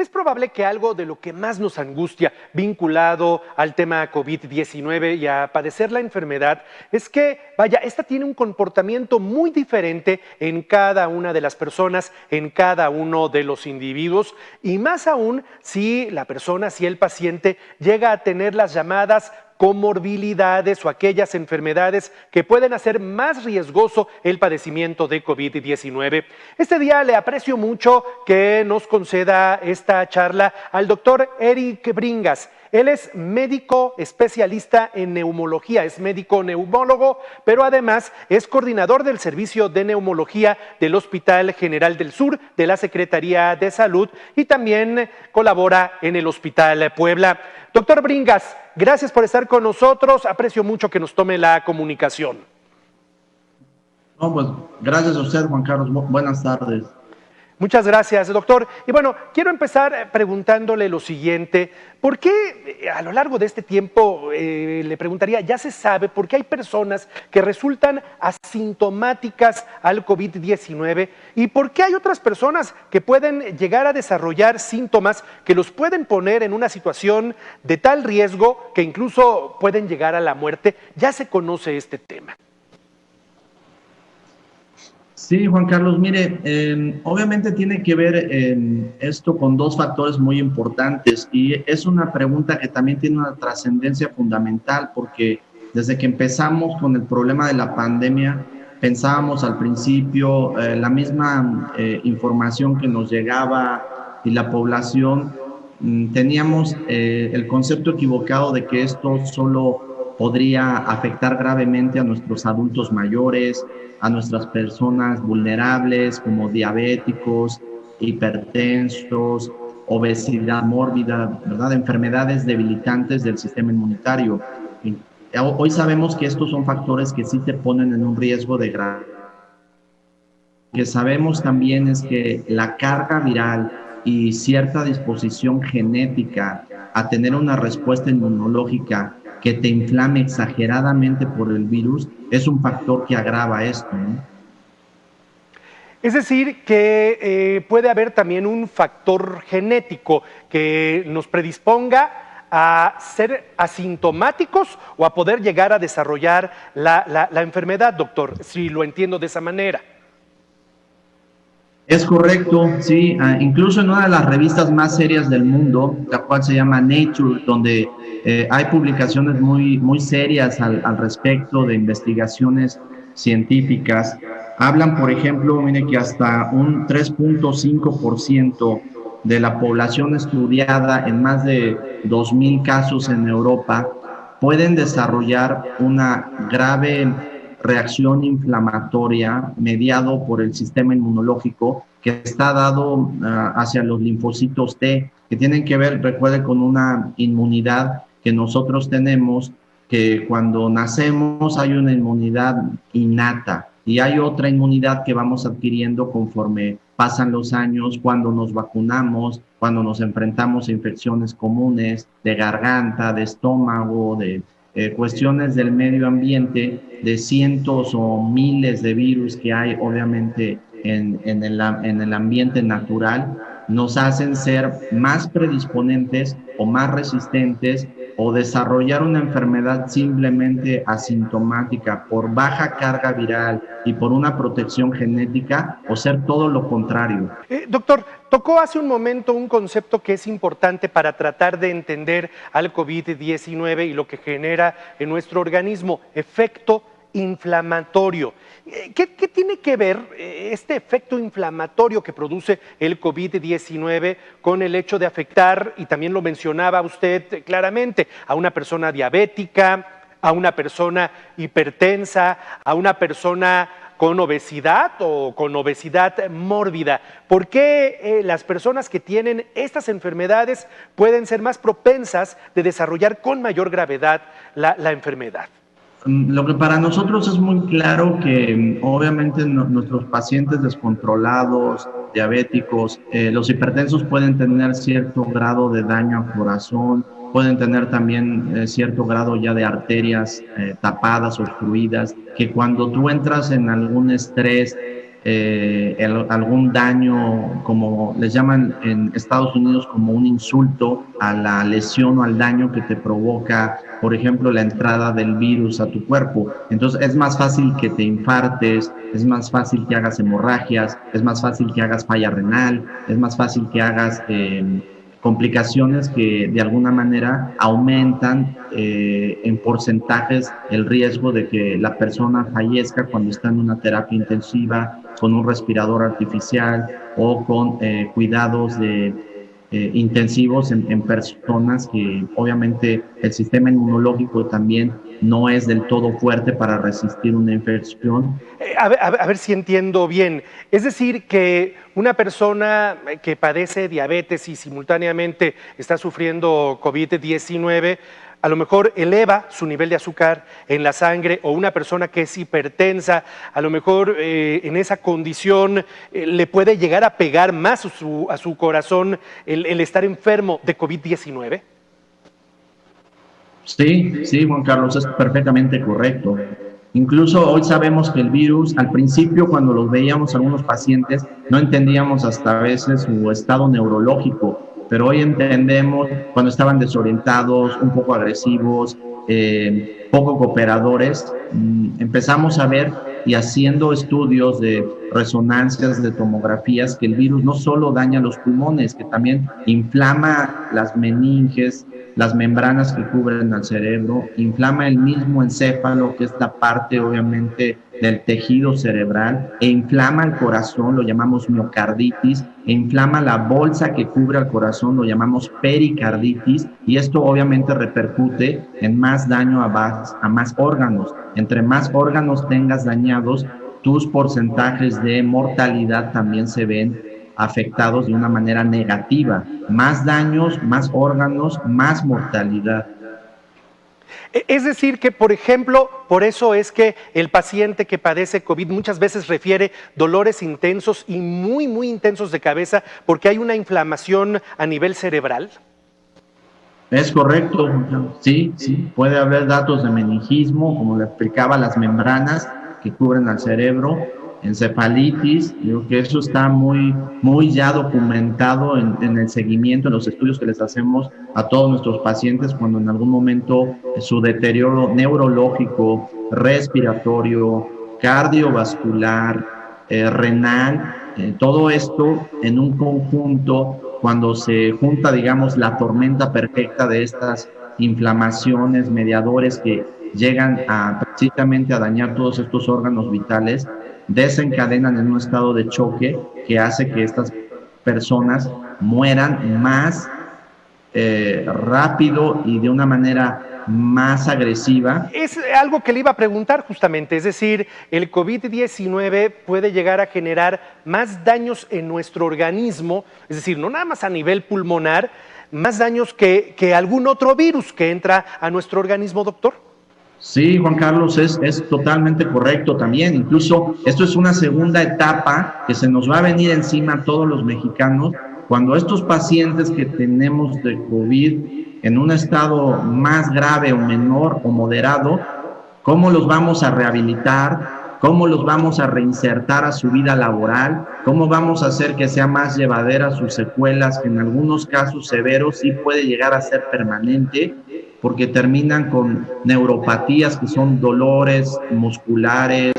Es probable que algo de lo que más nos angustia vinculado al tema COVID-19 y a padecer la enfermedad es que, vaya, esta tiene un comportamiento muy diferente en cada una de las personas, en cada uno de los individuos, y más aún si la persona, si el paciente llega a tener las llamadas comorbilidades o aquellas enfermedades que pueden hacer más riesgoso el padecimiento de COVID-19. Este día le aprecio mucho que nos conceda esta charla al doctor Eric Bringas. Él es médico especialista en neumología, es médico neumólogo, pero además es coordinador del servicio de neumología del Hospital General del Sur de la Secretaría de Salud y también colabora en el Hospital Puebla. Doctor Bringas, gracias por estar con nosotros, aprecio mucho que nos tome la comunicación. No, pues gracias a usted, Juan Carlos, buenas tardes. Muchas gracias, doctor. Y bueno, quiero empezar preguntándole lo siguiente. ¿Por qué a lo largo de este tiempo, le preguntaría, ya se sabe por qué hay personas que resultan asintomáticas al COVID-19 y por qué hay otras personas que pueden llegar a desarrollar síntomas que los pueden poner en una situación de tal riesgo que incluso pueden llegar a la muerte? Ya se conoce este tema. Sí, Juan Carlos, mire, obviamente tiene que ver esto con dos factores muy importantes y es una pregunta que también tiene una trascendencia fundamental porque desde que empezamos con el problema de la pandemia, pensábamos al principio la misma información que nos llegaba y la población, teníamos el concepto equivocado de que esto solo podría afectar gravemente a nuestros adultos mayores, a nuestras personas vulnerables como diabéticos, hipertensos, obesidad mórbida, ¿verdad? Enfermedades debilitantes del sistema inmunitario. Hoy sabemos que estos son factores que sí te ponen en un riesgo de gravedad. Lo que sabemos también es que la carga viral y cierta disposición genética a tener una respuesta inmunológica que te inflame exageradamente por el virus es un factor que agrava esto, ¿no? Es decir, que puede haber también un factor genético que nos predisponga a ser asintomáticos o a poder llegar a desarrollar la enfermedad, doctor, si lo entiendo de esa manera. Es correcto, sí, incluso en una de las revistas más serias del mundo, la cual se llama Nature, donde hay publicaciones muy serias al respecto de investigaciones científicas, hablan, por ejemplo, mire que hasta un 3.5% de la población estudiada en más de 2.000 casos en Europa pueden desarrollar una grave reacción inflamatoria mediado por el sistema inmunológico que está dado hacia los linfocitos T, que tienen que ver, recuerde, con una inmunidad que nosotros tenemos, que cuando nacemos hay una inmunidad innata y hay otra inmunidad que vamos adquiriendo conforme pasan los años, cuando nos vacunamos, cuando nos enfrentamos a infecciones comunes de garganta, de estómago, de cuestiones del medio ambiente, de cientos o miles de virus que hay obviamente en el ambiente natural, nos hacen ser más predisponentes o más resistentes o desarrollar una enfermedad simplemente asintomática por baja carga viral y por una protección genética, o ser todo lo contrario. Doctor, tocó hace un momento un concepto que es importante para tratar de entender al COVID-19 y lo que genera en nuestro organismo: efecto inflamatorio. ¿Qué tiene que ver este efecto inflamatorio que produce el COVID-19 con el hecho de afectar, y también lo mencionaba usted claramente, a una persona diabética, a una persona hipertensa, a una persona con obesidad o con obesidad mórbida? ¿Por qué las personas que tienen estas enfermedades pueden ser más propensas de desarrollar con mayor gravedad la enfermedad? Lo que para nosotros es muy claro que obviamente nuestros pacientes descontrolados, diabéticos, los hipertensos pueden tener cierto grado de daño al corazón, pueden tener también cierto grado ya de arterias tapadas, obstruidas, que cuando tú entras en algún estrés algún daño, como les llaman en Estados Unidos, como un insulto a la lesión o al daño que te provoca, por ejemplo, la entrada del virus a tu cuerpo. Entonces es más fácil que te infartes, es más fácil que hagas hemorragias, es más fácil que hagas falla renal, es más fácil que hagas complicaciones que de alguna manera aumentan en porcentajes el riesgo de que la persona fallezca cuando está en una terapia intensiva, con un respirador artificial o con cuidados intensivos en personas que obviamente el sistema inmunológico también no es del todo fuerte para resistir una infección. A ver si entiendo bien. Es decir, que una persona que padece diabetes y simultáneamente está sufriendo COVID-19, a lo mejor eleva su nivel de azúcar en la sangre, o una persona que es hipertensa, a lo mejor en esa condición le puede llegar a pegar más a su corazón el estar enfermo de COVID-19. Sí, sí, Juan Carlos, es perfectamente correcto. Incluso hoy sabemos que el virus, al principio cuando los veíamos algunos pacientes, no entendíamos hasta a veces su estado neurológico, pero hoy entendemos cuando estaban desorientados, un poco agresivos, poco cooperadores, empezamos a ver y haciendo estudios de resonancias, de tomografías, que el virus no solo daña los pulmones, que también inflama las meninges, las membranas que cubren al cerebro, inflama el mismo encéfalo, que es la parte obviamente del tejido cerebral, e inflama el corazón, lo llamamos miocarditis, e inflama la bolsa que cubre al corazón, lo llamamos pericarditis, y esto obviamente repercute en más daño a más órganos. Entre más órganos tengas dañados, tus porcentajes de mortalidad también se ven afectados de una manera negativa. Más daños, más órganos, más mortalidad. Es decir, que, por ejemplo, por eso es que el paciente que padece COVID muchas veces refiere dolores intensos y muy, muy intensos de cabeza porque hay una inflamación a nivel cerebral. Es correcto, sí, sí, puede haber datos de meningismo, como le explicaba, las membranas que cubren al cerebro, encefalitis, digo que eso está muy ya documentado en el seguimiento, en los estudios que les hacemos a todos nuestros pacientes cuando en algún momento su deterioro neurológico, respiratorio, cardiovascular, renal, todo esto en un conjunto, cuando se junta, digamos, la tormenta perfecta de estas inflamaciones, mediadores que llegan a precisamente a dañar todos estos órganos vitales, desencadenan en un estado de choque que hace que estas personas mueran más rápido y de una manera más agresiva. Es algo que le iba a preguntar justamente, es decir, el COVID-19 puede llegar a generar más daños en nuestro organismo, es decir, no nada más a nivel pulmonar, más daños que algún otro virus que entra a nuestro organismo, doctor. Sí, Juan Carlos, es totalmente correcto también. Incluso esto es una segunda etapa que se nos va a venir encima a todos los mexicanos cuando estos pacientes que tenemos de COVID en un estado más grave o menor o moderado, ¿cómo los vamos a rehabilitar? ¿Cómo los vamos a reinsertar a su vida laboral? ¿Cómo vamos a hacer que sea más llevadera sus secuelas, que en algunos casos severos sí puede llegar a ser permanente, porque terminan con neuropatías que son dolores musculares,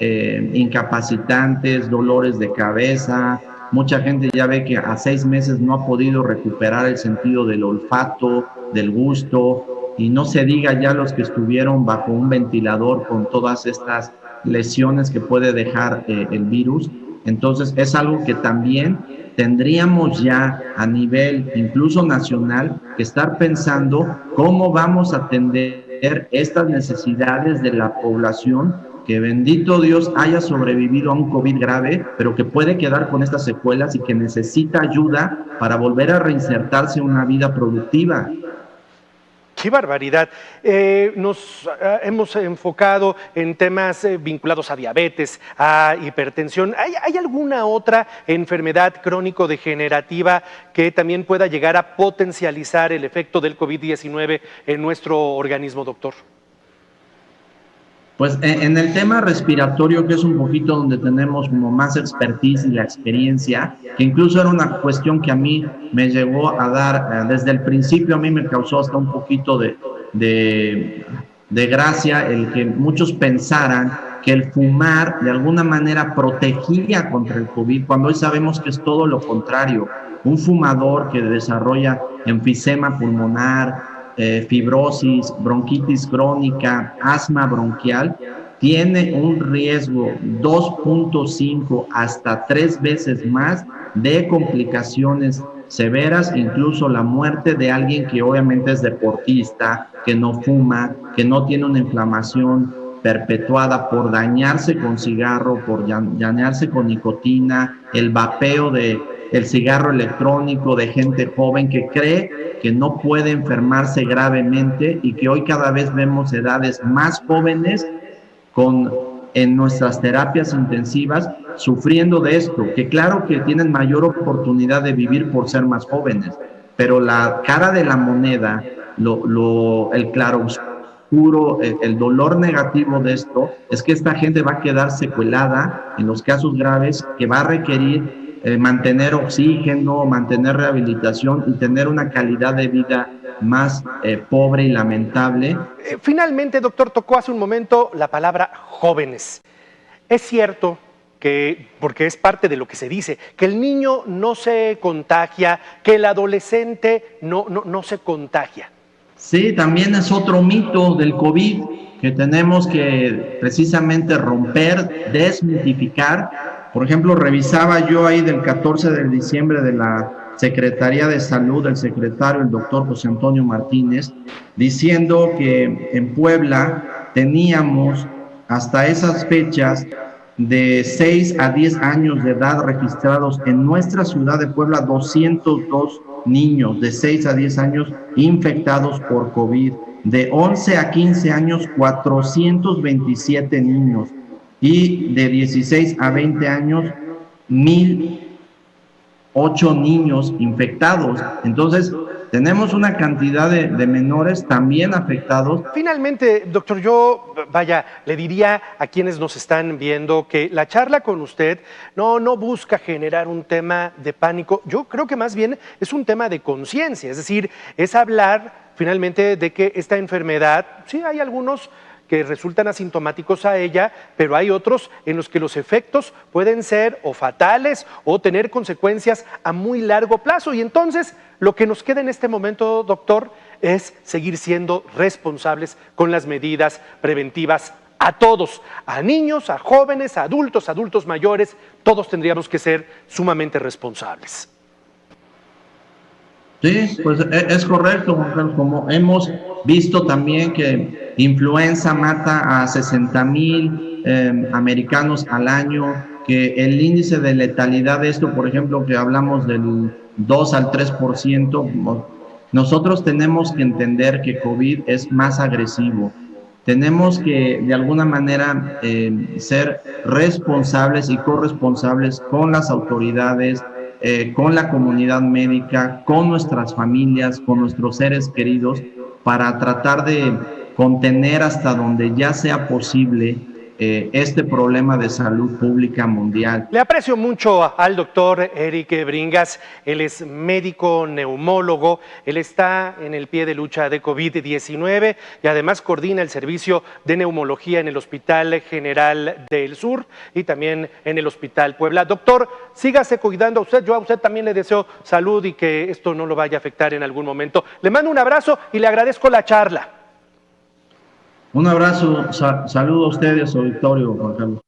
incapacitantes, dolores de cabeza? Mucha gente ya ve que a 6 meses no ha podido recuperar el sentido del olfato, del gusto, y no se diga ya los que estuvieron bajo un ventilador con todas estas lesiones que puede dejar el virus. Entonces es algo que también tendríamos ya a nivel incluso nacional que estar pensando cómo vamos a atender estas necesidades de la población que, bendito Dios, haya sobrevivido a un COVID grave, pero que puede quedar con estas secuelas y que necesita ayuda para volver a reinsertarse en una vida productiva. ¡Qué barbaridad! Nos hemos enfocado en temas vinculados a diabetes, a hipertensión. ¿Hay alguna otra enfermedad crónico-degenerativa que también pueda llegar a potencializar el efecto del COVID-19 en nuestro organismo, doctor? Pues en el tema respiratorio, que es un poquito donde tenemos como más expertise y la experiencia, que incluso era una cuestión que a mí me llegó a dar, desde el principio a mí me causó hasta un poquito de, de gracia el que muchos pensaran que el fumar de alguna manera protegía contra el COVID, cuando hoy sabemos que es todo lo contrario. Un fumador que desarrolla enfisema pulmonar, fibrosis, bronquitis crónica, asma bronquial, tiene un riesgo 2.5 hasta 3 veces más de complicaciones severas, incluso la muerte de alguien que obviamente es deportista, que no fuma, que no tiene una inflamación perpetuada por dañarse con cigarro, por dañarse con nicotina, el vapeo el cigarro electrónico de gente joven que cree que no puede enfermarse gravemente y que hoy cada vez vemos edades más jóvenes en nuestras terapias intensivas sufriendo de esto, que claro que tienen mayor oportunidad de vivir por ser más jóvenes, pero la cara de la moneda, el claroscuro, el dolor negativo de esto es que esta gente va a quedar secuelada en los casos graves, que va a requerir mantener oxígeno, mantener rehabilitación y tener una calidad de vida más pobre y lamentable. Finalmente, doctor, tocó hace un momento la palabra jóvenes. Es cierto que, porque es parte de lo que se dice, que el niño no se contagia, que el adolescente no se contagia. Sí, también es otro mito del COVID que tenemos que precisamente romper, desmitificar. Por ejemplo, revisaba yo ahí del 14 de diciembre de la Secretaría de Salud, el secretario, el doctor José Antonio Martínez, diciendo que en Puebla teníamos hasta esas fechas de 6 a 10 años de edad registrados en nuestra ciudad de Puebla, 202 niños de 6 a 10 años infectados por COVID, de 11 a 15 años 427 niños y de 16 a 20 años 1,008 niños infectados. Entonces, tenemos una cantidad de menores también afectados. Finalmente, doctor, yo, le diría a quienes nos están viendo que la charla con usted no busca generar un tema de pánico. Yo creo que más bien es un tema de conciencia, es decir, es hablar finalmente de que esta enfermedad, sí, hay algunos que resultan asintomáticos a ella, pero hay otros en los que los efectos pueden ser o fatales o tener consecuencias a muy largo plazo. Y entonces, lo que nos queda en este momento, doctor, es seguir siendo responsables con las medidas preventivas a todos, a niños, a jóvenes, a adultos mayores, todos tendríamos que ser sumamente responsables. Sí, pues es correcto, como hemos visto también que influenza mata a 60,000 americanos al año, que el índice de letalidad de esto, por ejemplo, que hablamos del 2 al 3%, nosotros tenemos que entender que COVID es más agresivo. Tenemos que, de alguna manera, ser responsables y corresponsables con las autoridades, con la comunidad médica, con nuestras familias, con nuestros seres queridos, para tratar de contener hasta donde ya sea posible este problema de salud pública mundial. Le aprecio mucho al doctor Eric Bringas, él es médico neumólogo, él está en el pie de lucha de COVID-19 y además coordina el servicio de neumología en el Hospital General del Sur y también en el Hospital Puebla. Doctor, sígase cuidando a usted, yo a usted también le deseo salud y que esto no lo vaya a afectar en algún momento. Le mando un abrazo y le agradezco la charla. Un abrazo, saludo a ustedes, auditorio, Juan Carlos.